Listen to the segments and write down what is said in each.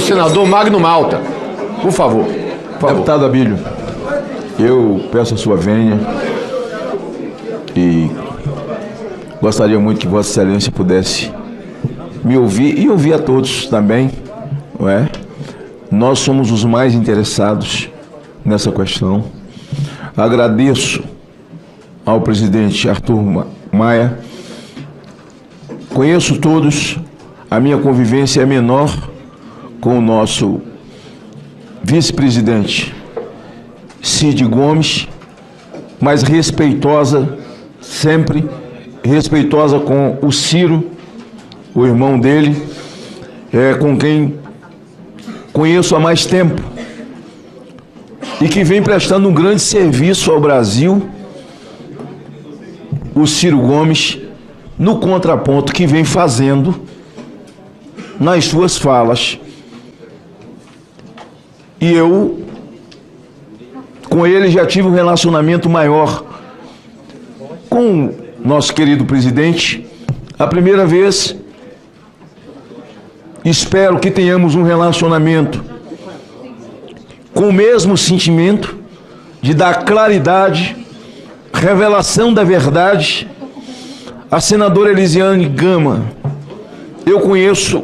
senador Magno Malta. Por favor. Deputado Abílio, eu peço a sua vênia e gostaria muito que Vossa Excelência pudesse me ouvir e ouvir a todos também, não é? Nós somos os mais interessados nessa questão. Agradeço ao presidente Arthur Maia. Conheço todos, a minha convivência é menor com o nosso vice-presidente Cid Gomes, mas respeitosa, sempre respeitosa com o Ciro, o irmão dele, com quem conheço há mais tempo e que vem prestando um grande serviço ao Brasil, o Ciro Gomes, no contraponto que vem fazendo nas suas falas. E eu, com ele, já tive um relacionamento maior com o nosso querido presidente. A primeira vez, espero que tenhamos um relacionamento com o mesmo sentimento de dar claridade, revelação da verdade. A senadora Elisiane Gama, eu conheço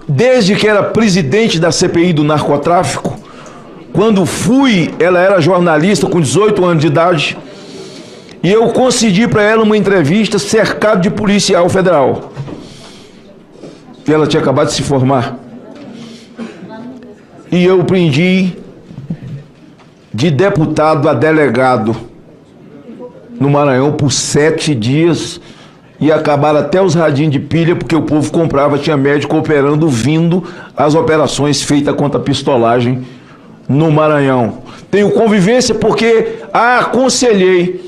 desde que era presidente da CPI do narcotráfico. Quando fui, ela era jornalista com 18 anos de idade, e eu concedi para ela uma entrevista cercado de policial federal. E ela tinha acabado de se formar. E eu prendi de deputado a delegado no Maranhão por 7 dias e acabaram até os radinhos de pilha, porque o povo comprava, tinha médico operando, vindo as operações feitas contra a pistolagem no Maranhão. Tenho convivência porque aconselhei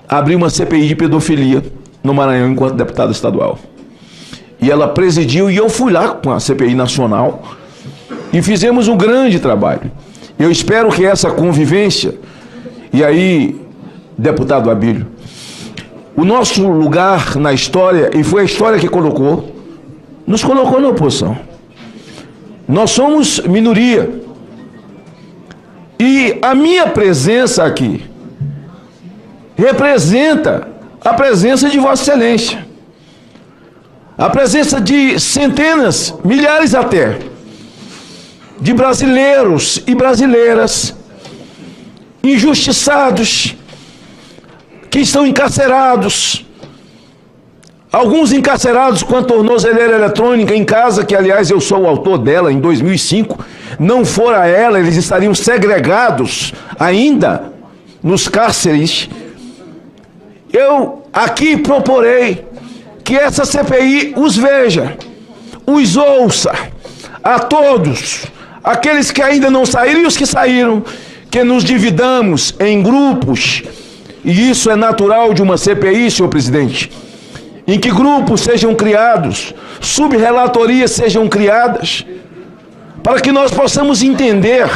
abrir uma CPI de pedofilia no Maranhão enquanto deputado estadual. E ela presidiu e eu fui lá com a CPI nacional e fizemos um grande trabalho. Eu espero que essa convivência, e aí, deputado Abílio, o nosso lugar na história, e foi a história que colocou, nos colocou na oposição. Nós somos minoria. E a minha presença aqui representa a presença de Vossa Excelência. A presença de centenas, milhares até, de brasileiros e brasileiras injustiçados, que estão encarcerados, alguns encarcerados com a tornozeleira eletrônica em casa, que aliás eu sou o autor dela em 2005, não fora ela, eles estariam segregados ainda nos cárceres. Eu aqui proporei que essa CPI os veja, os ouça, a todos, aqueles que ainda não saíram e os que saíram, que nos dividamos em grupos, e isso é natural de uma CPI, senhor presidente, em que grupos sejam criados, subrelatorias sejam criadas, para que nós possamos entender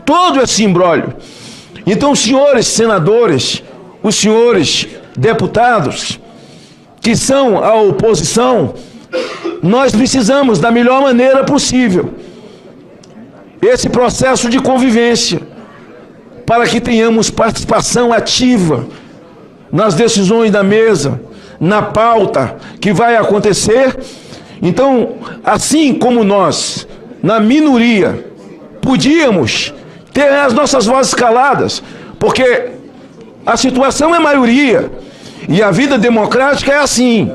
todo esse imbróglio. Então, senhores senadores, os senhores deputados, que são a oposição, nós precisamos, da melhor maneira possível, esse processo de convivência, para que tenhamos participação ativa nas decisões da mesa, na pauta que vai acontecer. Então, assim como nós, na minoria, podíamos ter as nossas vozes caladas, porque a situação é maioria, e a vida democrática é assim.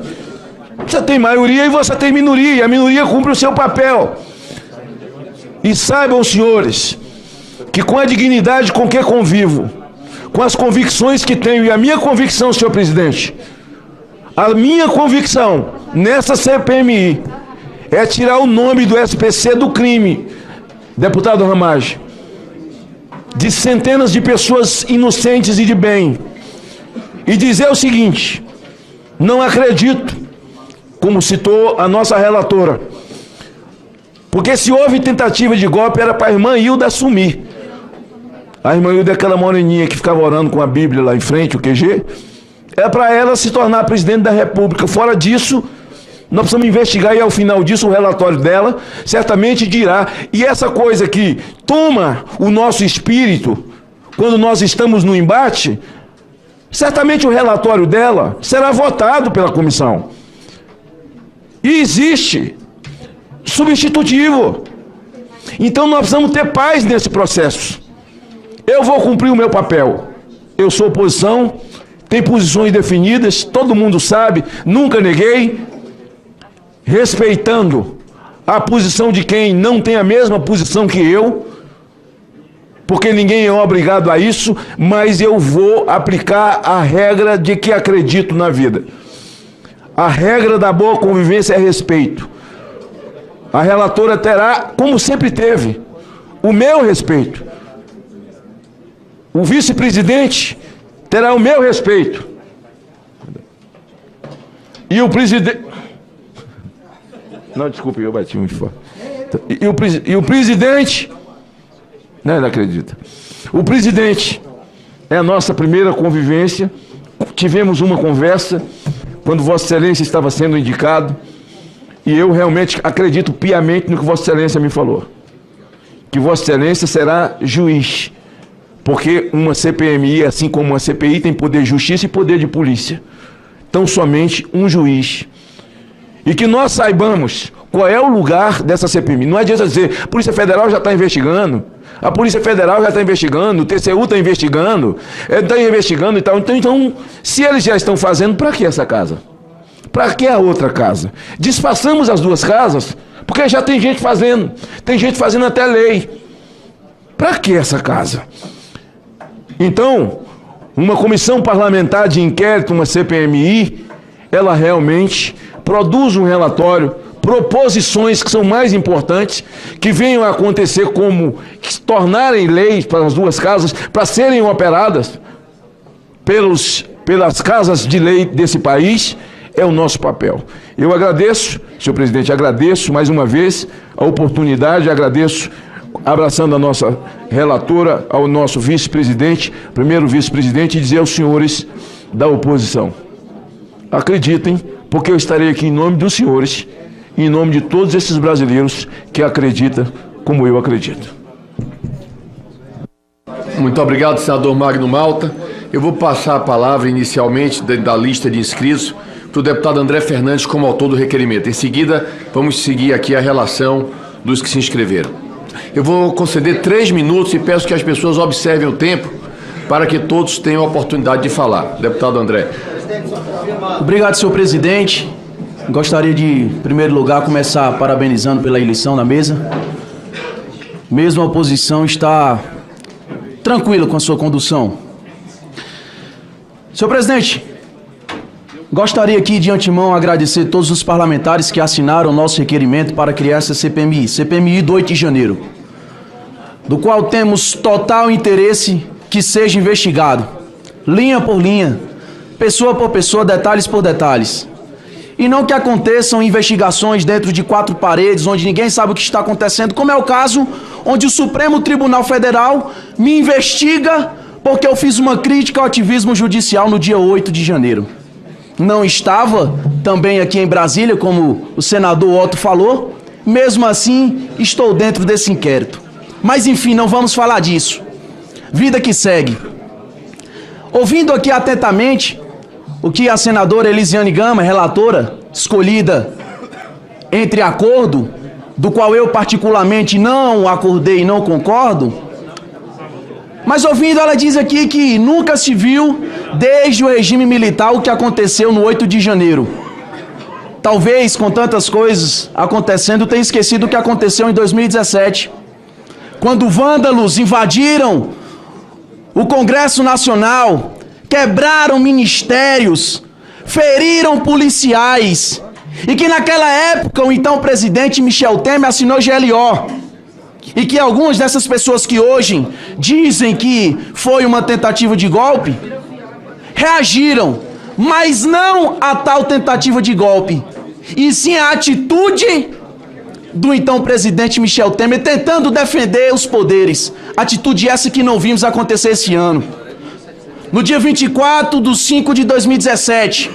Você tem maioria e você tem minoria, e a minoria cumpre o seu papel. E saibam, senhores, que com a dignidade com que convivo, com as convicções que tenho, e a minha convicção, senhor presidente, a minha convicção nessa CPMI é tirar o nome do SPC do crime, deputado Ramage, de centenas de pessoas inocentes e de bem, e dizer o seguinte: não acredito, como citou a nossa relatora, porque se houve tentativa de golpe era para a irmã Hilda assumir. A irmã Hilda é aquela moreninha que ficava orando com a Bíblia lá em frente, o QG, é para ela se tornar presidente da República. Fora disso, Nós precisamos investigar e ao final disso o relatório dela certamente dirá. E essa coisa que toma o nosso espírito quando nós estamos no embate, certamente o relatório dela será votado pela comissão. E existe substitutivo. Então nós precisamos ter paz nesse processo. Eu vou cumprir o meu papel. Eu sou oposição, tem posições definidas, todo mundo sabe, nunca neguei, respeitando a posição de quem não tem a mesma posição que eu, porque ninguém é obrigado a isso, mas eu vou aplicar a regra de que acredito na vida. A regra da boa convivência é respeito. A relatora terá, como sempre teve, o meu respeito. O vice-presidente terá o meu respeito. E o presidente... Não, desculpe, eu bati muito forte. E o presidente... Não acredita. O presidente é a nossa primeira convivência. Tivemos uma conversa quando Vossa Excelência estava sendo indicado. E eu realmente acredito piamente no que Vossa Excelência me falou. Que Vossa Excelência será juiz. Porque uma CPMI, assim como uma CPI, tem poder de justiça e poder de polícia. Então, somente um juiz. E que nós saibamos qual é o lugar dessa CPMI. Não adianta dizer, a Polícia Federal já está investigando, a Polícia Federal já está investigando, o TCU está investigando e tal. Então, se eles já estão fazendo, para que essa casa? Para que a outra casa? Desfaçamos as duas casas, porque já tem gente fazendo até lei. Para que essa casa? Então, uma comissão parlamentar de inquérito, uma CPMI, ela realmente produz um relatório, proposições que são mais importantes, que venham a acontecer como se tornarem leis para as duas casas, para serem operadas pelas casas de lei desse país, é o nosso papel. Eu agradeço, senhor presidente, agradeço mais uma vez a oportunidade, agradeço abraçando a nossa relatora, ao nosso vice-presidente, primeiro vice-presidente, e dizer aos senhores da oposição, acreditem, porque eu estarei aqui em nome dos senhores, em nome de todos esses brasileiros que acreditam como eu acredito. Muito obrigado, senador Magno Malta. Eu vou passar a palavra inicialmente da lista de inscritos para o deputado André Fernandes como autor do requerimento. Em seguida, vamos seguir aqui a relação dos que se inscreveram. Eu vou conceder 3 minutos e peço que as pessoas observem o tempo para que todos tenham a oportunidade de falar. Deputado André. Obrigado, senhor presidente. Gostaria de, em primeiro lugar, começar parabenizando pela eleição na mesa. Mesmo a oposição está tranquila com a sua condução. Senhor presidente, gostaria aqui de antemão agradecer todos os parlamentares que assinaram o nosso requerimento para criar essa CPMI do 8 de janeiro, do qual temos total interesse que seja investigado, linha por linha, pessoa por pessoa, detalhes por detalhes. E não que aconteçam investigações dentro de 4 paredes, onde ninguém sabe o que está acontecendo, como é o caso onde o Supremo Tribunal Federal me investiga porque eu fiz uma crítica ao ativismo judicial no dia 8 de janeiro. Não estava também aqui em Brasília, como o senador Otto falou, mesmo assim estou dentro desse inquérito. Mas enfim, não vamos falar disso. Vida que segue. Ouvindo aqui atentamente o que a senadora Elisiane Gama, relatora, escolhida entre acordo, do qual eu particularmente não acordei e não concordo, mas ouvindo ela diz aqui que nunca se viu desde o regime militar o que aconteceu no 8 de janeiro. Talvez com tantas coisas acontecendo tenha esquecido o que aconteceu em 2017, quando vândalos invadiram o Congresso Nacional, quebraram ministérios, feriram policiais, e que naquela época o então presidente Michel Temer assinou GLO, e que algumas dessas pessoas que hoje dizem que foi uma tentativa de golpe, reagiram, mas não a tal tentativa de golpe, e sim a atitude do então presidente Michel Temer tentando defender os poderes, atitude essa que não vimos acontecer esse ano. No dia 24/5 de 2017,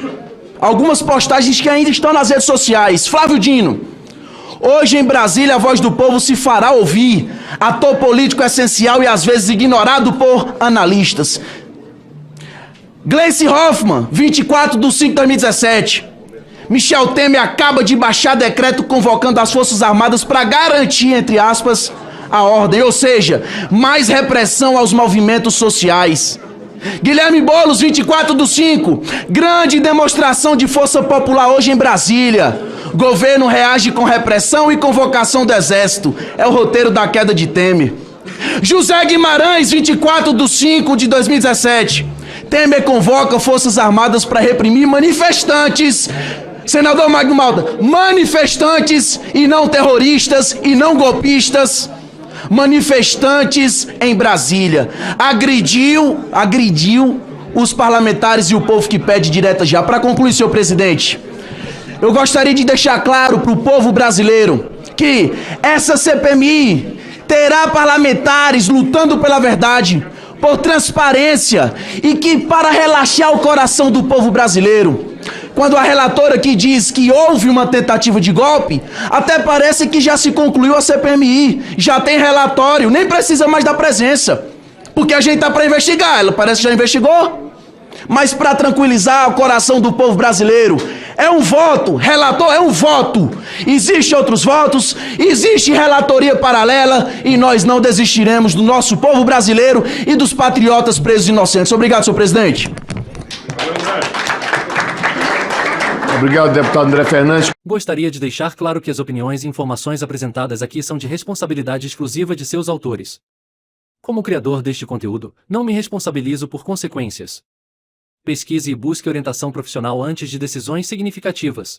algumas postagens que ainda estão nas redes sociais. Flávio Dino. Hoje em Brasília a voz do povo se fará ouvir. Ator político essencial e às vezes ignorado por analistas. Gleice Hoffmann, 24/5/2017. Michel Temer acaba de baixar decreto convocando as Forças Armadas para garantir, entre aspas, a ordem, ou seja, mais repressão aos movimentos sociais. Guilherme Boulos, 24/5. Grande demonstração de força popular hoje em Brasília. Governo reage com repressão e convocação do Exército. É o roteiro da queda de Temer. José Guimarães, 24/5/2017. Temer convoca Forças Armadas para reprimir manifestantes. Senador Magno Malta, manifestantes e não terroristas e não golpistas. Manifestantes em Brasília. Agrediu os parlamentares e o povo que pede direta já. Para concluir, senhor presidente, eu gostaria de deixar claro para o povo brasileiro que essa CPMI terá parlamentares lutando pela verdade, por transparência e que para relaxar o coração do povo brasileiro. Quando a relatora aqui diz que houve uma tentativa de golpe, até parece que já se concluiu a CPMI, já tem relatório, nem precisa mais da presença, porque a gente tá para investigar, ela parece que já investigou. Mas para tranquilizar o coração do povo brasileiro, é um voto, relator é um voto. Existem outros votos, existe relatoria paralela e nós não desistiremos do nosso povo brasileiro e dos patriotas presos inocentes. Obrigado, senhor presidente. Obrigado, deputado André Fernandes. Gostaria de deixar claro que as opiniões e informações apresentadas aqui são de responsabilidade exclusiva de seus autores. Como criador deste conteúdo, não me responsabilizo por consequências. Pesquise e busque orientação profissional antes de decisões significativas.